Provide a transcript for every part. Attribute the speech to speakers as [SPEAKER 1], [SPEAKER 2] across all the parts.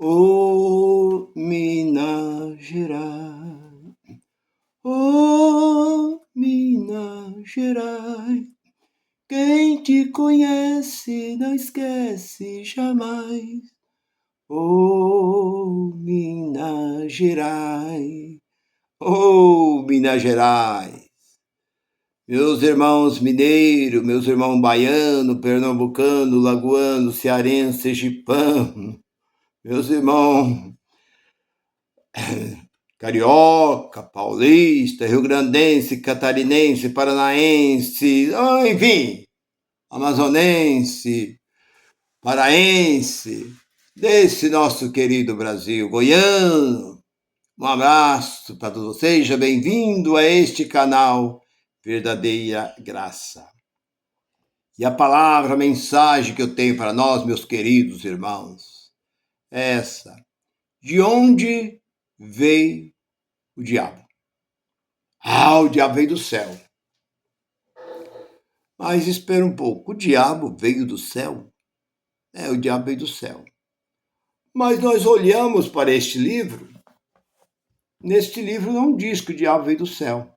[SPEAKER 1] Ô Minas Gerais, ô Minas Gerais, quem te conhece não esquece jamais. Ô Minas Gerais, ô Minas Gerais. Meus irmãos mineiros, meus irmãos baiano, pernambucano, lagoano, cearense, sergipano, meus irmãos carioca, paulista, rio-grandense, catarinense, paranaense, enfim, amazonense, paraense, desse nosso querido Brasil, goiano. Um abraço para todos vocês, seja bem-vindo a este canal Verdadeira Graça. E a palavra, a mensagem que eu tenho para nós, meus queridos irmãos, é essa: de onde veio o diabo? O diabo veio do céu. Mas espera um pouco, o diabo veio do céu? O diabo veio do céu. Mas nós olhamos para este livro, neste livro não diz que o diabo veio do céu.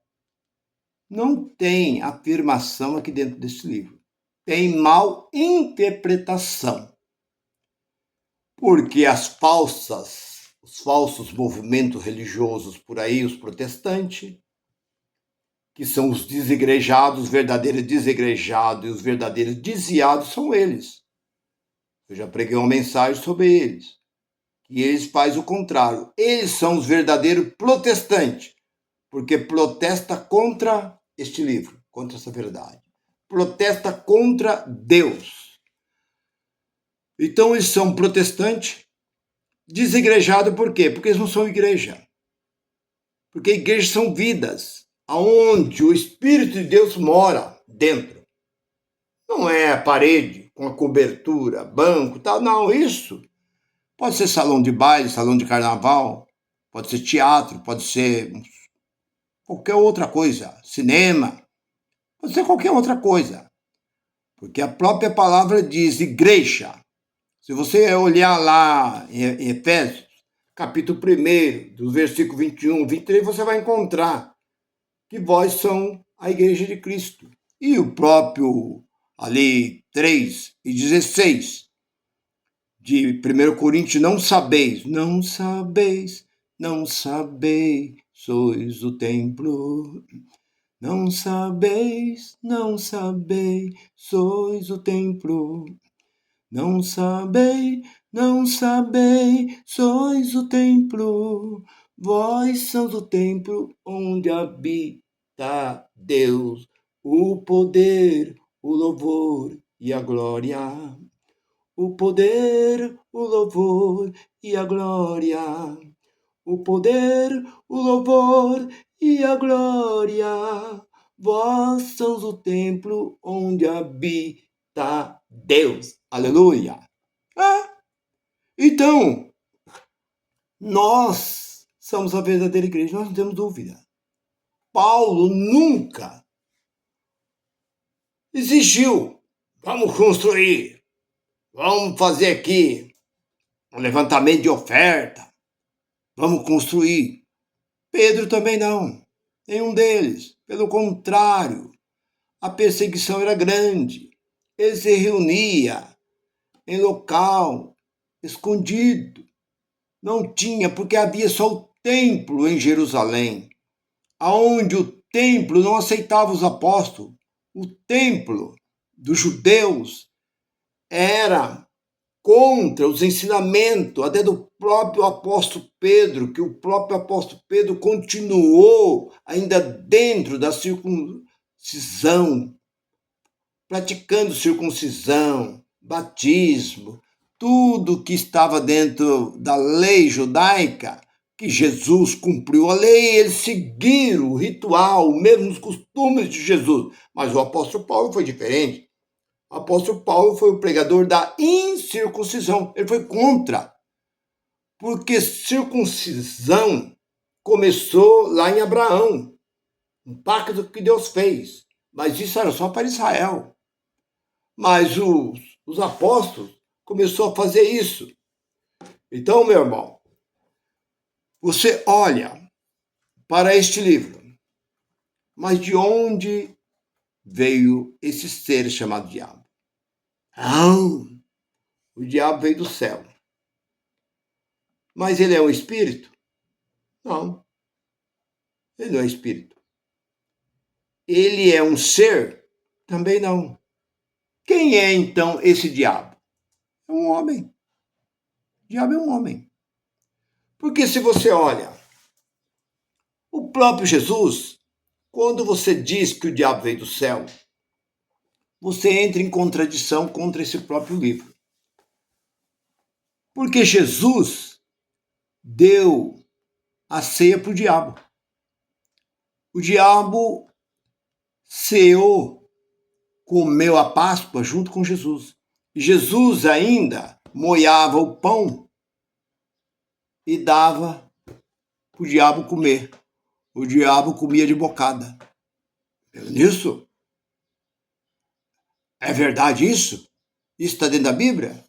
[SPEAKER 1] Não tem afirmação aqui dentro desse livro. Tem mal interpretação. Porque os falsos movimentos religiosos por aí, os protestantes, que são os desigrejados, os verdadeiros desigrejados e os verdadeiros desviados são eles. Eu já preguei uma mensagem sobre eles. E eles fazem o contrário. Eles são os verdadeiros protestantes, porque protesta contra este livro, contra essa verdade. Protesta contra Deus. Então eles são protestantes, desigrejados por quê? Porque eles não são igreja. Porque igrejas são vidas, aonde o Espírito de Deus mora dentro. Não é a parede com a cobertura, banco, tal. Não, isso pode ser salão de baile, salão de carnaval, pode ser teatro, pode ser qualquer outra coisa, cinema, pode ser qualquer outra coisa. Porque a própria palavra diz igreja. Se você olhar lá em Efésios, capítulo 1, do versículo 21, 23, você vai encontrar que vós são a igreja de Cristo. E o próprio ali 3:16 de 1 Coríntios, não sabeis, sois o templo. Não sabeis, sois o templo. Não sabeis, sois o templo. Vós sois o templo onde habita Deus, o poder, o louvor e a glória. O poder, o louvor e a glória. O poder, o louvor e a glória. Vós sois o templo onde habita Deus. Aleluia. Então, nós somos a verdadeira igreja, nós não temos dúvida. Paulo nunca exigiu, vamos construir, vamos fazer aqui um levantamento de oferta, vamos construir. Pedro também não, nenhum deles. Pelo contrário, a perseguição era grande. Ele se reunia em local escondido. Não tinha, porque havia só o templo em Jerusalém, aonde o templo não aceitava os apóstolos. O templo dos judeus era contra os ensinamentos até do próprio apóstolo Pedro, que o próprio apóstolo Pedro continuou ainda dentro da circuncisão, praticando circuncisão, batismo, tudo que estava dentro da lei judaica, que Jesus cumpriu a lei, eles seguiram o ritual, mesmo os costumes de Jesus. Mas o apóstolo Paulo foi diferente. O apóstolo Paulo foi o pregador da incircuncisão. Ele foi contra. Porque circuncisão começou lá em Abraão. Um pacto que Deus fez. Mas isso era só para Israel. Mas os apóstolos começaram a fazer isso. Então, meu irmão, você olha para este livro, mas de onde veio esse ser chamado diabo? Não, o diabo veio do céu. Mas ele é um espírito? Não, ele não é espírito. Ele é um ser? Também não. Quem é então esse diabo? É um homem. O diabo é um homem. Porque se você olha, o próprio Jesus, quando você diz que o diabo veio do céu, você entra em contradição contra esse próprio livro. Porque Jesus deu a ceia para o diabo. O diabo ceou, comeu a Páscoa junto com Jesus. E Jesus ainda moiava o pão e dava para o diabo comer. O diabo comia de bocada. Nisso? É verdade isso? Isso está dentro da Bíblia?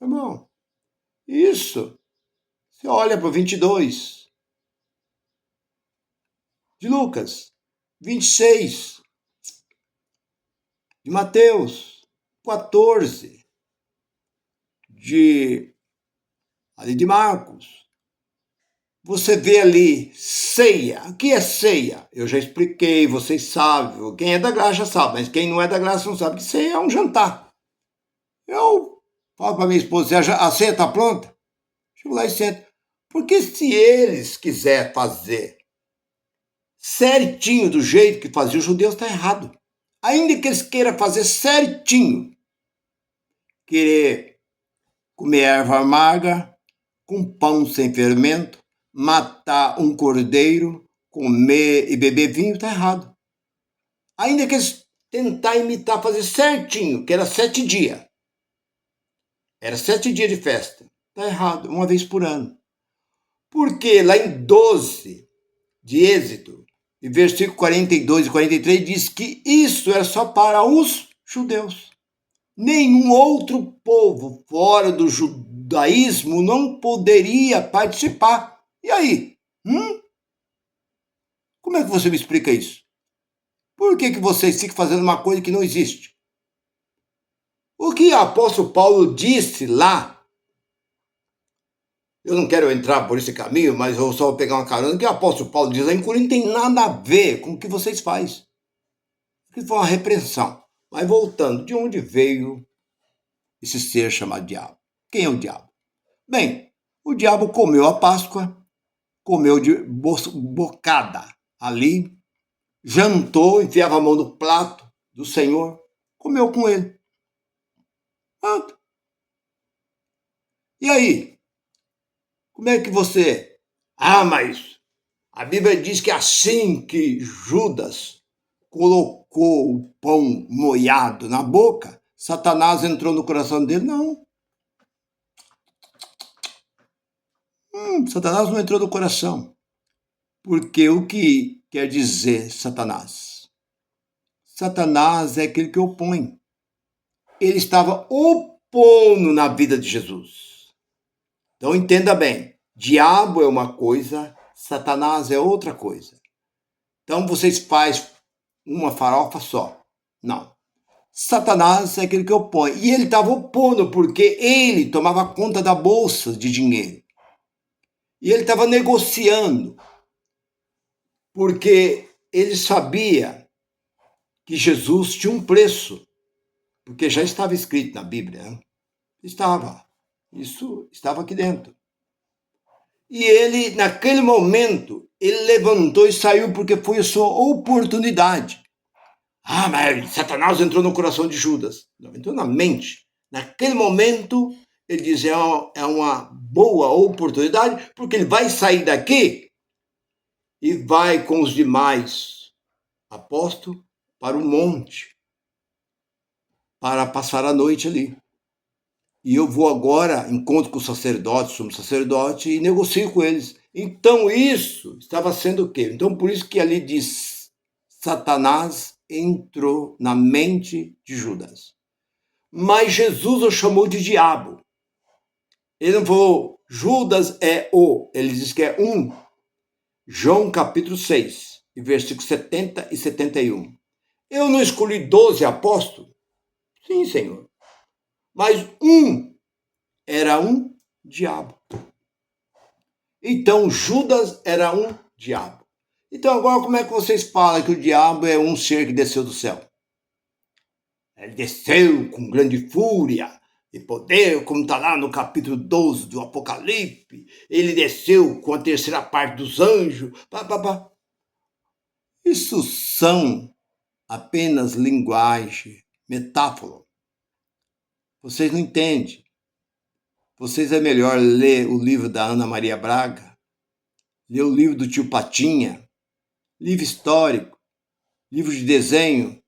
[SPEAKER 1] Irmão, isso. Você olha para o 22 de Lucas, 26 de Mateus, 14 de Marcos. Você vê ali ceia. O que é ceia? Eu já expliquei, vocês sabem. Quem é da graça já sabe, mas quem não é da graça não sabe que ceia é um jantar. Eu falo para minha esposa, a ceia está pronta? Chego lá e sento. Porque se eles quiserem fazer certinho do jeito que fazia os judeus, está errado. Ainda que eles queiram fazer certinho, querer comer erva amarga, com pão sem fermento, matar um cordeiro, comer e beber vinho, está errado. Ainda que eles tentar imitar, fazer certinho, que era 7 dias. Era 7 dias de festa. Está errado, uma vez por ano. Porque lá em 12 de Êxodo, e versículo 42 e 43, diz que isso era só para os judeus. Nenhum outro povo fora do judaísmo não poderia participar. E aí? Como é que você me explica isso? Por que vocês ficam fazendo uma coisa que não existe? O que o apóstolo Paulo disse lá, eu não quero entrar por esse caminho, mas eu só vou pegar uma carona, o que o apóstolo Paulo diz lá em Coríntios tem nada a ver com o que vocês fazem. Isso foi uma repreensão. Mas voltando, de onde veio esse ser chamado diabo? Quem é o diabo? Bem, o diabo comeu a Páscoa, comeu de bocada ali, jantou, enfiava a mão no prato do Senhor, comeu com ele. Pronto. E aí? Como é que você... mas a Bíblia diz que assim que Judas colocou o pão molhado na boca, Satanás entrou no coração dele? Não. Satanás não entrou no coração. Porque o que quer dizer Satanás? Satanás é aquele que opõe. Ele estava opondo na vida de Jesus. Então entenda bem, diabo é uma coisa, Satanás é outra coisa. Então vocês fazem uma farofa só. Não. Satanás é aquele que opõe. E ele estava opondo porque ele tomava conta da bolsa de dinheiro. E ele estava negociando. Porque ele sabia que Jesus tinha um preço. Porque já estava escrito na Bíblia. Né? Estava. Isso estava aqui dentro. E ele, naquele momento, ele levantou e saiu porque foi a sua oportunidade. Mas Satanás entrou no coração de Judas. Não, entrou na mente. Naquele momento, ele diz, é uma boa oportunidade, porque ele vai sair daqui e vai com os demais apóstolos para o monte, para passar a noite ali. E eu vou agora, encontro com o sacerdote, sumo sacerdote, e negocio com eles. Então isso estava sendo o quê? Então por isso que ali diz, Satanás entrou na mente de Judas. Mas Jesus o chamou de diabo. Ele não falou Judas é o, ele diz que é um. João capítulo 6, versículos 70 e 71. Eu não escolhi 12 apóstolos? Sim, Senhor. Mas um era um diabo. Então Judas era um diabo. Então agora como é que vocês falam que o diabo é um ser que desceu do céu? Ele desceu com grande fúria e poder, como está lá no capítulo 12 do Apocalipse. Ele desceu com a terceira parte dos anjos. Isso são apenas linguagem, metáfora. Vocês não entendem. Vocês é melhor ler o livro da Ana Maria Braga, ler o livro do tio Patinha, livro histórico, livro de desenho,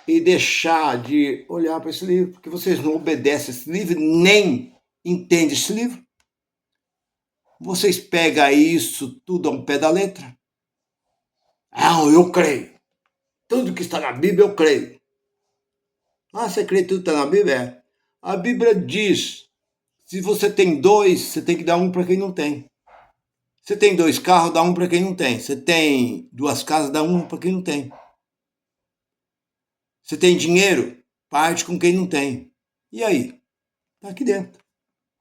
[SPEAKER 1] e deixar de olhar para esse livro, porque vocês não obedecem esse livro, nem entendem esse livro. Vocês pegam isso tudo ao pé da letra. Ah, eu creio. Tudo que está na Bíblia eu creio. Ah, você crê que tudo está na Bíblia? É. A Bíblia diz, se você tem dois, você tem que dar um para quem não tem. Você tem 2 carros, dá um para quem não tem. Você tem 2 casas, dá um para quem não tem. Você tem dinheiro, parte com quem não tem. E aí? Está aqui dentro.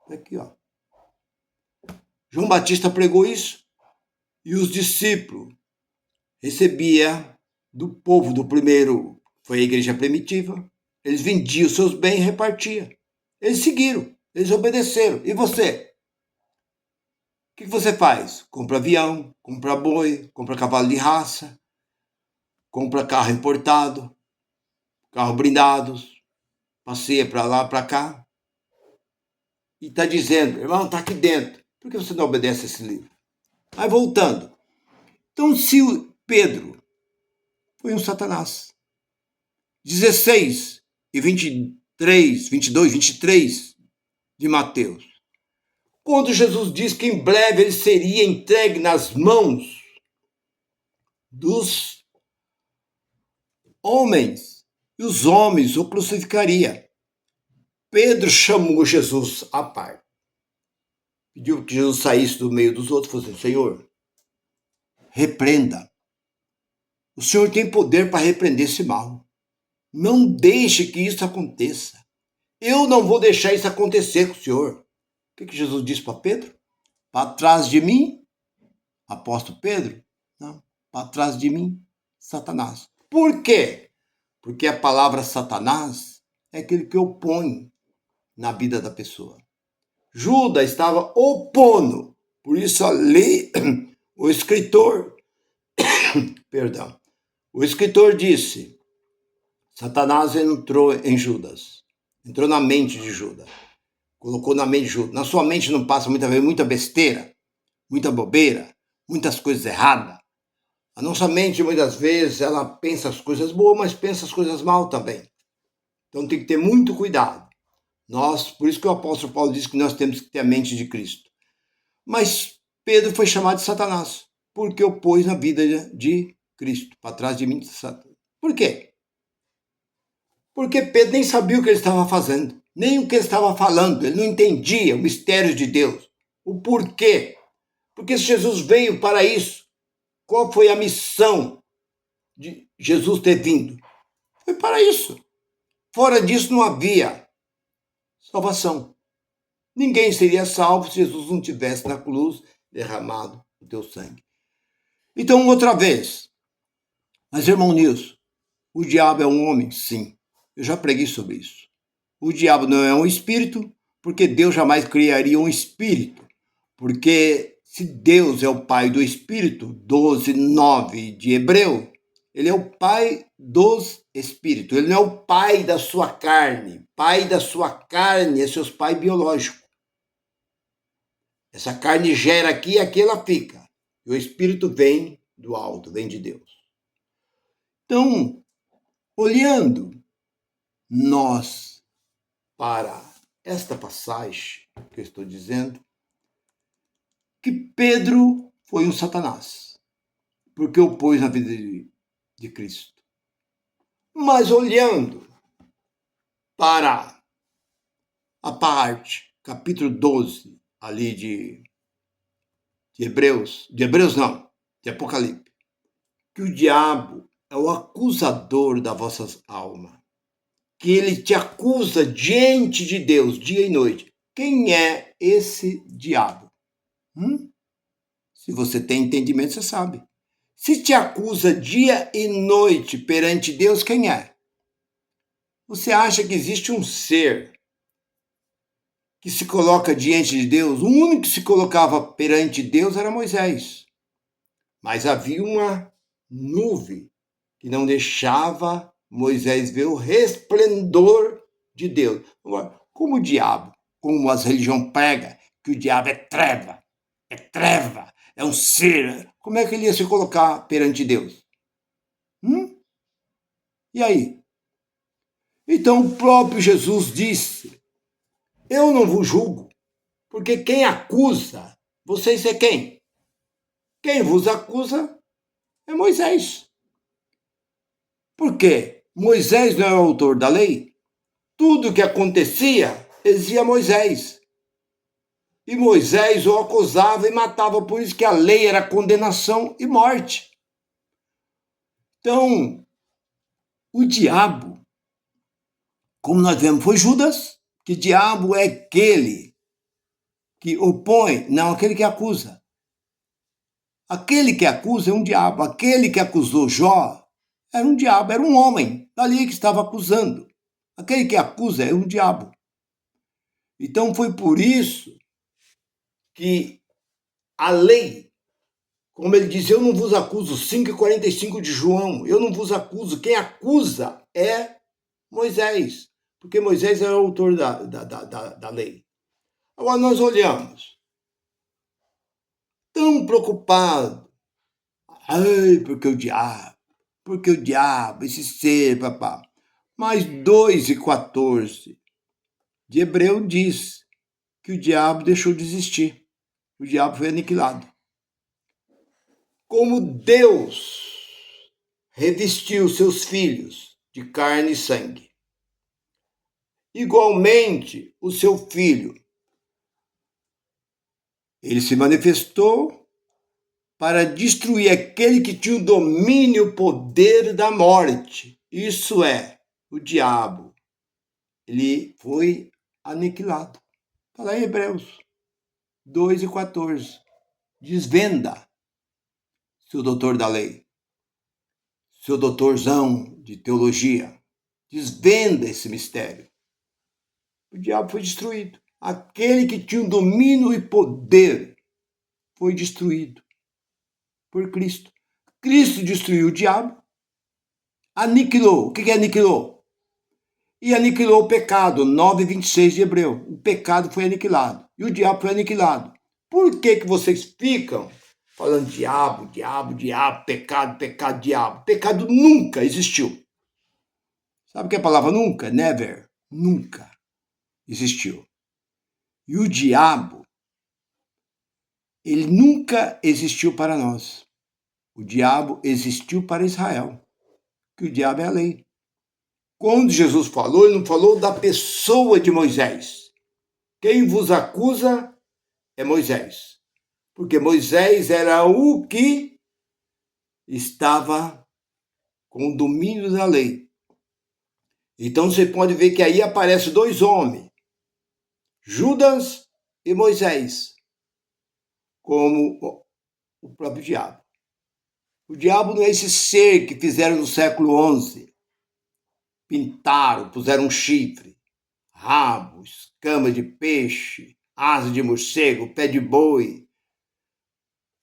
[SPEAKER 1] Está aqui, ó. João Batista pregou isso e os discípulos recebiam do povo do primeiro, foi a igreja primitiva, eles vendiam seus bens e repartiam. Eles seguiram, eles obedeceram. E você? O que você faz? Compra avião, compra boi, compra cavalo de raça, compra carro importado, carro blindados, passeia para lá, para cá. E está dizendo, irmão, está aqui dentro. Por que você não obedece a esse livro? Aí voltando. Então, se o Pedro foi um Satanás, 16 e 23, 22, 23 de Mateus, quando Jesus diz que em breve ele seria entregue nas mãos dos homens, e os homens o crucificariam. Pedro chamou Jesus à parte. Pediu que Jesus saísse do meio dos outros e falou assim, Senhor, repreenda. O Senhor tem poder para repreender esse mal. Não deixe que isso aconteça. Eu não vou deixar isso acontecer com o Senhor. O que Jesus disse para Pedro? Para trás de mim, apóstolo Pedro? Não, para trás de mim, Satanás. Por quê? Porque a palavra Satanás é aquele que opõe na vida da pessoa. Judas estava opondo. Por isso ali o escritor, perdão, o escritor disse, Satanás entrou em Judas, entrou na mente de Judas, colocou na mente de Judas. Na sua mente não passa muitas vezes muita besteira, muita bobeira, muitas coisas erradas. A nossa mente muitas vezes ela pensa as coisas boas, mas pensa as coisas mal também. Então tem que ter muito cuidado. Por isso que o apóstolo Paulo diz que nós temos que ter a mente de Cristo. Mas Pedro foi chamado de Satanás, porque opôs na vida de Cristo, para trás de mim. Por quê? Porque Pedro nem sabia o que ele estava fazendo, nem o que ele estava falando, ele não entendia o mistério de Deus, o porquê. Porque Jesus veio para isso. Qual foi a missão de Jesus ter vindo? Foi para isso. Fora disso não havia salvação. Ninguém seria salvo se Jesus não tivesse na cruz derramado o teu sangue. Então, outra vez, mas irmão Nilson, o diabo é um homem? Sim, eu já preguei sobre isso. O diabo não é um espírito, porque Deus jamais criaria um espírito. Porque se Deus é o pai do espírito, 12:9 de Hebreu, ele é o pai dos espíritos, ele não é o pai da sua carne. Pai da sua carne é seu pai biológico. Essa carne gera aqui e aqui ela fica. E o espírito vem do alto, vem de Deus. Então, olhando nós para esta passagem que eu estou dizendo, que Pedro foi um Satanás, porque opôs na vida de Cristo. Mas olhando para a parte capítulo 12, ali de Hebreus, de Apocalipse, que o diabo é o acusador das vossas almas, que ele te acusa diante de Deus, dia e noite. Quem é esse diabo? Se você tem entendimento, você sabe. Se te acusa dia e noite perante Deus, quem é? Você acha que existe um ser que se coloca diante de Deus? O único que se colocava perante Deus era Moisés. Mas havia uma nuvem que não deixava Moisés ver o resplendor de Deus. Como o diabo, como as religiões pregam, que o diabo é treva, é um ser. Como é que ele ia se colocar perante Deus? E aí? Então o próprio Jesus disse: eu não vos julgo, porque quem acusa, vocês é quem? Quem vos acusa é Moisés. Por quê? Moisés não é o autor da lei? Tudo o que acontecia, exia Moisés. E Moisés o acusava e matava, por isso que a lei era condenação e morte. Então, o diabo, como nós vemos, foi Judas, que diabo é aquele que opõe, não aquele que acusa. Aquele que acusa é um diabo. Aquele que acusou Jó era um diabo, era um homem dali que estava acusando. Aquele que acusa é um diabo. Então foi por isso que a lei, como ele diz, eu não vos acuso, 5:45 de João, eu não vos acuso, quem acusa é Moisés, porque Moisés é o autor da lei. Agora nós olhamos, tão preocupado, porque o diabo, esse ser, papá. Mas 2:14 de Hebreu diz que o diabo deixou de existir, o diabo foi aniquilado. Como Deus revestiu seus filhos de carne e sangue, igualmente o seu filho, ele se manifestou para destruir aquele que tinha o domínio e o poder da morte. Isso é, o diabo. Ele foi aniquilado. Está lá em Hebreus 2:14. Desvenda, seu doutor da lei, seu doutorzão de teologia. Desvenda esse mistério. O diabo foi destruído. Aquele que tinha o domínio e poder foi destruído por Cristo. Cristo destruiu o diabo, aniquilou. O que aniquilou? E aniquilou o pecado, 9:26 de Hebreu. O pecado foi aniquilado e o diabo foi aniquilado. Por que vocês ficam falando diabo, diabo, diabo, pecado, pecado, diabo? Pecado nunca existiu. Sabe o que é a palavra nunca? Never. Nunca existiu. E o diabo, ele nunca existiu para nós. O diabo existiu para Israel. Que o diabo é a lei. Quando Jesus falou, ele não falou da pessoa de Moisés. Quem vos acusa é Moisés. Porque Moisés era o que estava com o domínio da lei. Então você pode ver que aí aparecem dois homens, Judas e Moisés, como o próprio diabo. O diabo não é esse ser que fizeram no século XI. Pintaram, puseram um chifre, rabo, escama de peixe, asa de morcego, pé de boi.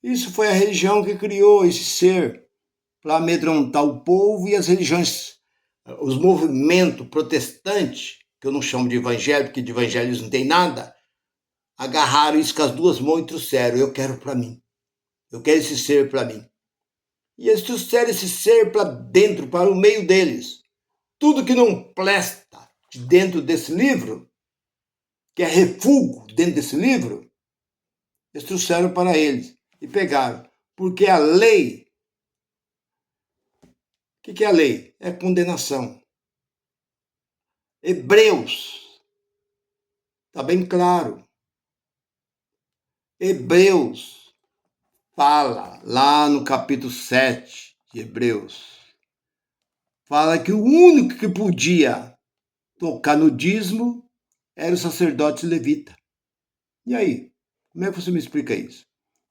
[SPEAKER 1] Isso foi a religião que criou esse ser para amedrontar o povo, e as religiões, os movimentos protestantes, que eu não chamo de evangelho, porque de evangelho não tem nada, agarraram isso com as duas mãos e trouxeram. Eu quero para mim. Eu quero esse ser para mim. E eles trouxeram esse ser para dentro, para o meio deles. Tudo que não presta dentro desse livro, que é refúgio dentro desse livro, eles trouxeram para eles e pegaram. Porque a lei, o que é a lei? É condenação. Hebreus Está bem claro. Hebreus fala, lá no capítulo 7 de Hebreus, fala que o único que podia tocar no dízimo era o sacerdote levita. E aí? Como é que você me explica isso?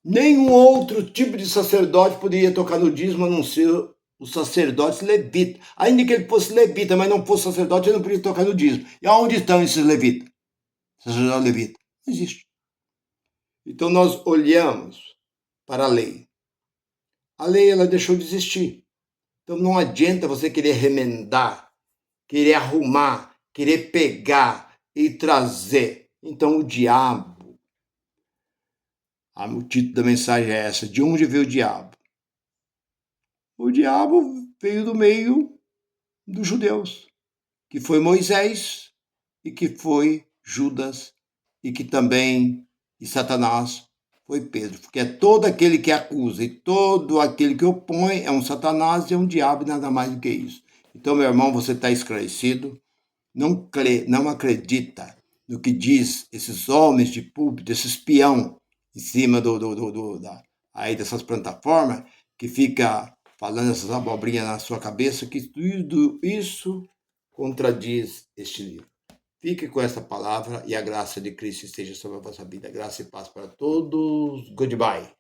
[SPEAKER 1] Nenhum outro tipo de sacerdote poderia tocar no dízimo a não ser o sacerdote levita. Ainda que ele fosse levita, mas não fosse sacerdote, ele não podia tocar no dízimo. E aonde estão esses levitas? Sacerdote levita? Não existe. Então nós olhamos para a lei. A lei ela deixou de existir. Então não adianta você querer remendar, querer arrumar, querer pegar e trazer. Então o diabo, o título da mensagem é essa: de onde veio o diabo? O diabo veio do meio dos judeus, que foi Moisés e que foi Judas e que também e Satanás foi Pedro, porque é todo aquele que acusa e todo aquele que opõe é um Satanás e é um diabo e nada mais do que isso. Então, meu irmão, você está esclarecido, não crê, não acredita no que diz esses homens de púlpito, esse espião em cima aí dessas plataformas, que fica falando essas abobrinhas na sua cabeça, que tudo isso contradiz este livro. Fique com essa palavra e a graça de Cristo esteja sobre a vossa vida. Graça e paz para todos. Goodbye.